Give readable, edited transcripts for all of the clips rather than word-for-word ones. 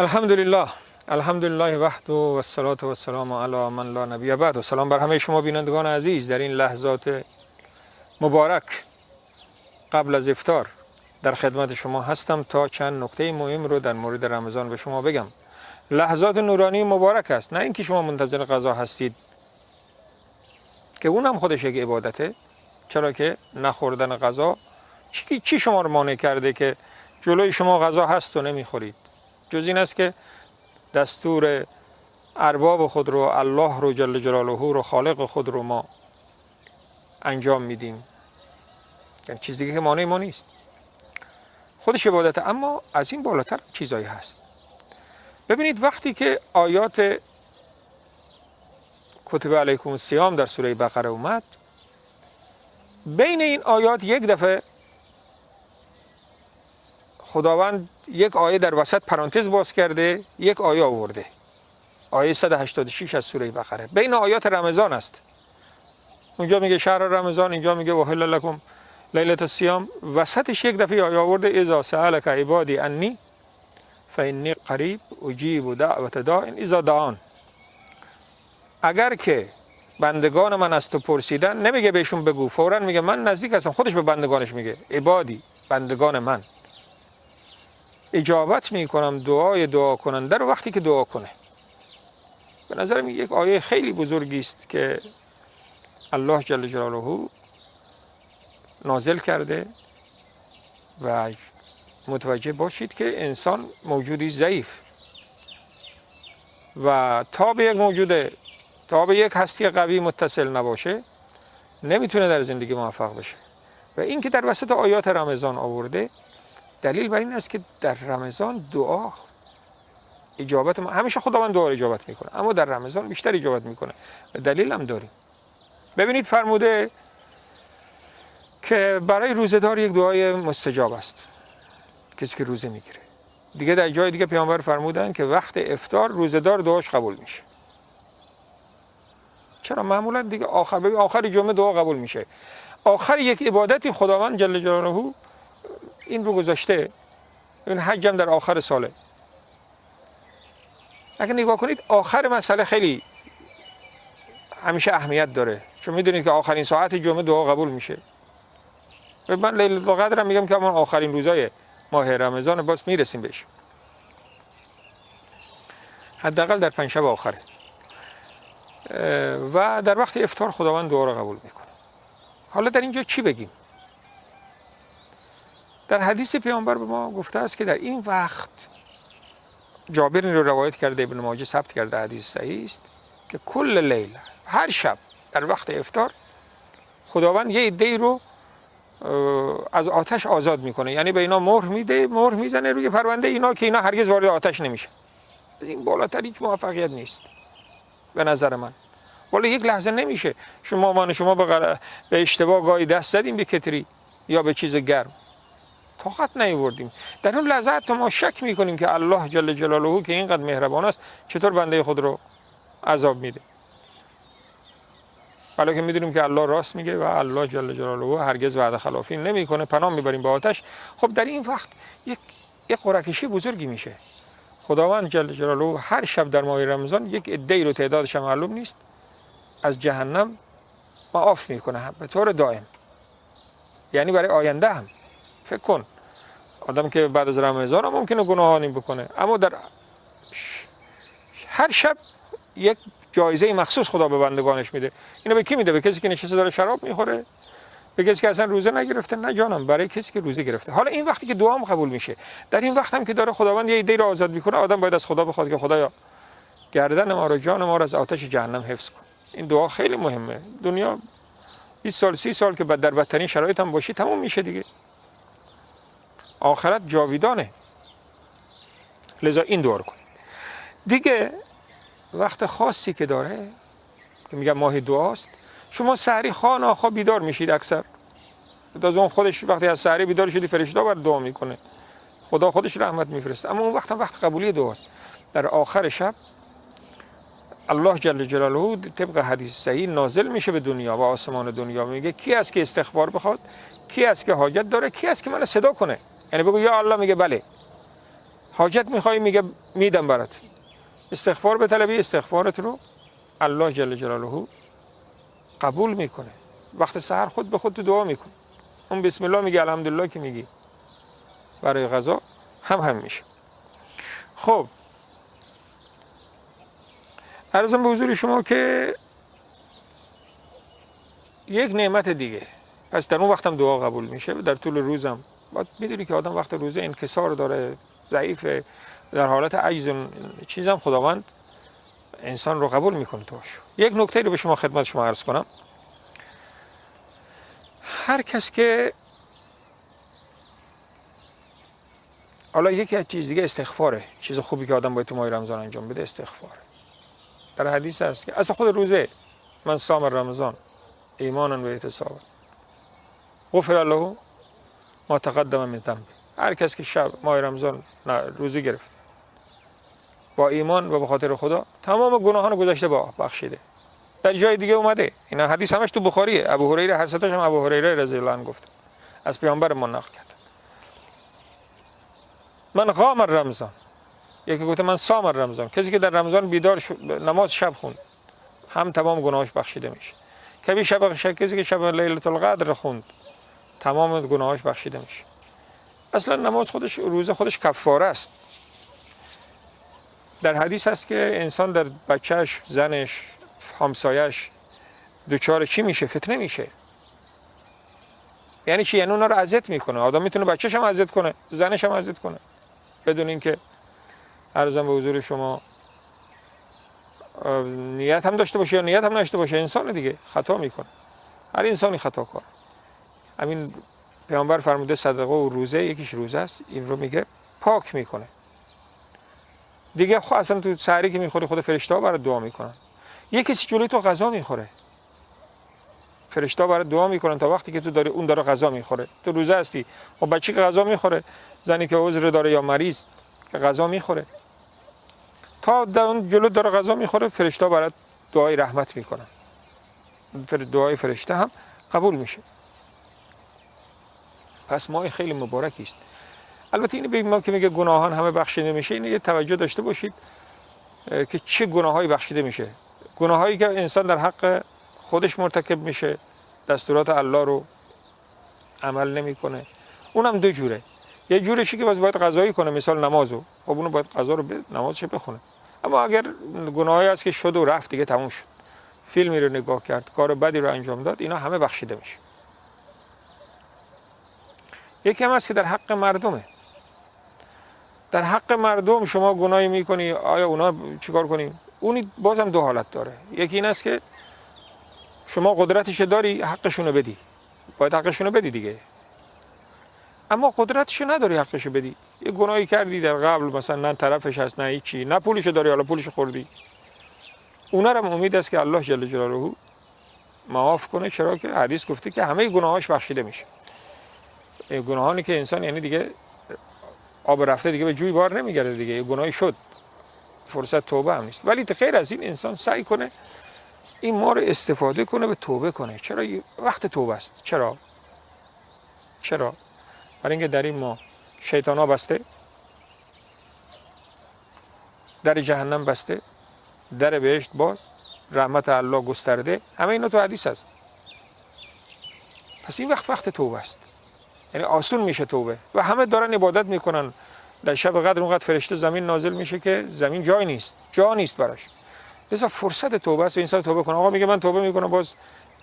الحمدلله وحده و الصلاة و السلام علی من لا نبی بعد. و سلام بر همه شما بینندگان عزیز. در این لحظات مبارک قبل از افطار در خدمت شما هستم تا چند نکته مهم رو در مورد رمضان به شما بگم. لحظات نورانی مبارک است، نه اینکه شما منتظر غذا هستید که اون هم خودش یک عبادته، چرا که نخوردن غذا چی شما رو مانع کرده که جلوی شما غذا هست و نمیخورید؟ جز این است که دستور ارباب خود رو، الله رو جل جلاله رو، خالق خود رو ما انجام میدیم، یعنی چیز دیگه که مانع ما نیست، خودش عبادته. اما از این بالاتر چیزایی هست. ببینید وقتی که آیات کتب علیکم الصیام در سوره بقره اومد، بین این آیات یک دفعه خداوند یک آیه در وسط پرانتز باز کرده، یک آیه آورده، آیه 186 از سوره بقره، بین آیات رمضان است. اونجا میگه شهر رمضان، اینجا میگه احل لکم لیلة الصیام، وسطش یک دفعه آیه آورده اذا سألک عبادی انی فانی قریب اجیب دعوت داع اذا دعان. اگر که بندگان من از تو پرسیدن، نمیگه بهشون بگو، فوراً میگه من نزدیک هستم. خودش به بندگانش میگه عبادی، بندگان من، اجابت میکنم دعای دعا کننده رو وقتی که دعا کنه. به نظر من یک آیه خیلی بزرگی است که الله جل جلاله نازل کرده و متوجه باشید که انسان موجودی ضعیف و تا به یک هستی قوی متصل نباشه نمیتونه در زندگی موفق بشه. و این که در وسط آیات رمضان آورده، دلیل بر این است که در رمضان دعا اجابت ما، همیشه خداوند دعا اجابت میکنه، اما در رمضان بیشتر اجابت میکنه و دلیل هم داریم. ببینید فرموده که برای روزه‌دار یک دعای مستجاب است، کسی که روزه میگیره. دیگه در جای دیگه پیامبر فرمودن که وقت افطار روزه‌دار دعاش قبول میشه. چرا؟ معمولا دیگه آخر جمعه دعا قبول میشه. آخر یک عبادتی خداوند جل جلاله این رو گذاشته. این حج هم در آخر ساله. اگه نگاه کنید آخر مسئله خیلی همیشه اهمیت داره، چون میدونید که آخرین ساعت جمعه دعا قبول میشه. من لیلة القدر هم میگم که من آخرین روزای ماه رمضان باز میرسیم بهش، حداقل در 5 شب آخره. و در وقت افطار خداوند دعا رو قبول میکنه. حالا در اینجا چی بگیم؟ در حدیث پیامبر به ما گفته است که در این وقت، جابر رو روایت کرده، ابن ماجه ثبت کرده، حدیث صحیح است، که کل لیل، هر شب در وقت افطار خداوند یه عده‌ای رو از آتش آزاد میکنه. یعنی به اینا مهر میده، مهر میزنه روی پرونده اینا که اینا هرگز وارد آتش نمیشه. این بالاتر هیچ موفقیت نیست به نظر من. ولی یک لحظه نمیشه شما به اشتباه گاهی دست زدیم به کتری یا به چیز گرم، طاقت نیاوردیم. در اون لحظه حتی ما شک میکنیم که الله جل جلاله که اینقدر مهربان است چطور بنده خود رو عذاب میده، حالا که میدونیم که الله راست میگه و الله جل جلاله هرگز وعده خلافی نمیکنه. پناه میبریم به آتش. خب در این وقت یک قرعه‌کشی بزرگی میشه. خداوند جل جلاله هر شب در ماه رمضان یک عده‌ای رو، تعدادش معلوم نیست، از جهنم معاف میکنه به طور دائم. یعنی برای آینده هم. فکر کن آدم که بعد از رمضان هم ممکنه گناهانی بکنه، اما در هر شب یک جایزه مخصوص خدا به بندگانش میده. اینو به کی میده؟ به کسی که نشسته داره شراب میخوره؟ به کسی که اصلا روزه نگرفته؟ نه جانم، برای کسی که روزه گرفته. حالا این وقتی که دعا هم قبول میشه، در این وقت هم که داره خداوند یه ایده رو آزاد میکنه، آدم باید از خدا بخواد که خدایا گردن ما رو، جان ما رو از آتش جهنم حفظ کن. این دعا خیلی مهمه. دنیا 20 سال 30 سال که در بدترین شرایط هم باشی تموم میشه دیگه. آخرت جاویدانه. لذا این دعا رو کن. دیگه وقت خاصی که داره که میگم ماه دعاست، شما سحری خوانا بیدار میشید اکثر. از اون خودش وقتی از سحری بیدار شدی فرشته بر دعا میکنه، خدا خودش رحمت میفرسته. اما اون وقت هم وقت قبولی دعاست. در آخر شب الله جل جلاله طبق حدیث صحیح نازل میشه به دنیا و آسمان دنیا، میگه کی است که استغفار بخواد، کی است که حاجت داره، کی است که منو صدا کنه، یعنی بگو یا الله، میگه بله. حاجت میخوای میگه میدم برات. استغفار به طلبی، استغفارت رو الله جل جلاله قبول میکنه. وقت سحر خود به خود تو دعا میکنه، اون بسم الله میگه، الحمدلله که میگی، برای غذا هم میشه. خب عرضم به حضور شما که یک نعمت دیگه، پس در اون وقتم دعا قبول میشه. در طول روزم باید میدونی که آدم وقت روزه انکسار داره، ضعیفه، در حالت عجز، چیزم خداوند انسان رو قبول میکنه توش. یک نکته رو به شما خدمت شما عرض کنم. هر کس که حالا یکی از چیز دیگه استغفاره، چیز خوبی که آدم باید تو ماه رمضان انجام بده استغفاره. در حدیث هست که اصلا خود روزه، من صام رمضان ایمانا و احتسابا غفر له ما تقدم من ذنبه. هر کس که شب ماه رمضان روزه گرفت با ایمان و به خاطر خدا، تمام گناهان گذشته با بخشیده. در جای دیگه اومده، این حدیث همش تو بخاریه. ابو هریره، هر ستاش هم ابو هریره رضی الله عنه گفت، از پیامبر ما نقل کرد. من قام رمضان، یکی گفته من صام رمضان. کسی که در رمضان بیدار نماز شب خوند، هم تمام گناهاش بخشیده میشه. کسی که شب لیلة القدر خوند، تمام گناهاش بخشیده میشه. اصلا نماز خودش، روزه خودش کفاره است. در حدیث هست که انسان در بچهش، زنش، همسایش دوچار چی میشه؟ فتنه میشه. یعنی چی؟ یعنی اونا رو اذیت میکنه. آدم میتونه بچه‌ش هم اذیت کنه، زنش هم اذیت کنه، بدون اینکه عرضم به حضور شما نیت هم داشته باشه یا نیت هم نداشته باشه. انسان دیگه خطا میکنه، هر انسانی خطا کنه. همین پیامبر فرموده صدقه و روزه، یکیش روزه است، این رو میگه پاک میکنه دیگه. خب اصلا تو سحری که میخوری خود فرشته ها برات دعا میکنن. یه کسی جلوی تو غذا میخوره، فرشته ها برات دعا میکنن تا وقتی که تو داری اون داره غذا میخوره. تو روزه هستی، خب بچه‌ی که غذا میخوره، زنی که عذر داره یا مریض که غذا میخوره، تا در اون جلو داره غذا میخوره، فرشته ها برات دعای رحمت میکنن. دعای فرشته هم قبول میشه. پس ماه خیلی مبارکی است. البته این به ما که میگه گناهان همه بخشیده میشه، این یه توجه داشته باشید که چه گناهایی بخشیده میشه. گناهایی که انسان در حق خودش مرتکب میشه، دستورات الله رو عمل نمیکنه، اونم دو جوره. یه جورشی که باید قضایی کنه، مثال نمازو، خب اونو باید قضا رو نمازش بخونه. اما اگر گناهایی هست که شد و رفت دیگه تموم شد، فیلمی رو نگاه کرد، کار بدی رو انجام داد، اینا همه بخشیده میشه. یکی هم هست که در حق مردمه. در حق مردم شما گناهی میکنی، آیا اونا چیکار کنیم؟ اونی بازم دو حالت داره. یکی این است که شما قدرتش داری حقشونو بدی، باید حقشونو بدی دیگه. اما قدرتش نداری حقشو بدی، یه گناهی کردی در قبل، مثلا نه طرفش هست نه هیچی، نه پولش داری، حالا پولش خوردی، اونا رو امید است که الله جل جلاله معاف کنه. چرا که حدیث گفته که همه گناهاش بخشیده میشه. گناهانی که انسان یعنی دیگه آب رفته دیگه به جوی بار نمیگرده دیگه، یه گناهی شد، فرصت توبه هم نیست. ولی غیر از این انسان سعی کنه این ما رو استفاده کنه به توبه کنه. چرا؟ وقت توبه است. چرا؟ برای اینکه در این ماه شیطان ها بسته، در جهنم بسته، در بهشت باز، رحمت الله گسترده، همه اینا تو حدیث هست. پس این وقت توبه است، یعنی آسون میشه توبه و همه دارن عبادت میکنن. در شب قدر اونقدر فرشته زمین نازل میشه که زمین جا نیست براش. لذا فرصت توبه است و انسان توبه کنه. آقا میگه من توبه میکنم، باز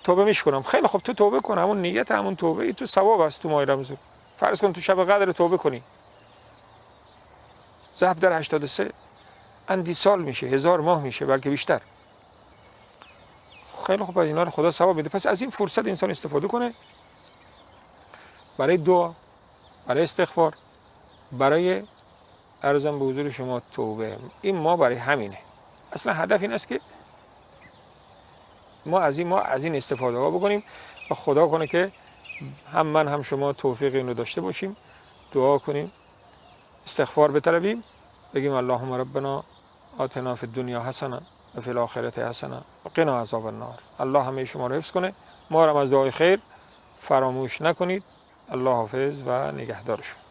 توبه میشکنم. خیلی خوب، تو توبه کن، همون نیت همون توبه ای تو ثواب است. تو ماه رمضان فرض کن تو شب قدر توبه کنی، ضرب در 83 اندی سال میشه، 1000 ماه میشه، بلکه بیشتر. خیلی خوب، اینا رو خدا ثواب میده. پس از این فرصت انسان استفاده کنه برای دعا، برای استغفار، برای عرضم به حضور شما توبه. این ما برای همینه. اصلا هدف این است که ما از این استفاده ها بکنیم و خدا کنه که هم من هم شما توفیق این رو داشته باشیم. دعا کنیم، استغفار بطلبیم، بگیم اللهم ربنا آتنا فی الدنیا حسنه و فی الاخره حسنه و قنا عذاب النار. الله همه شما رو حفظ کنه. ما رو از دعای خیر فراموش نکنید. الله حافظ و نگهدار شما.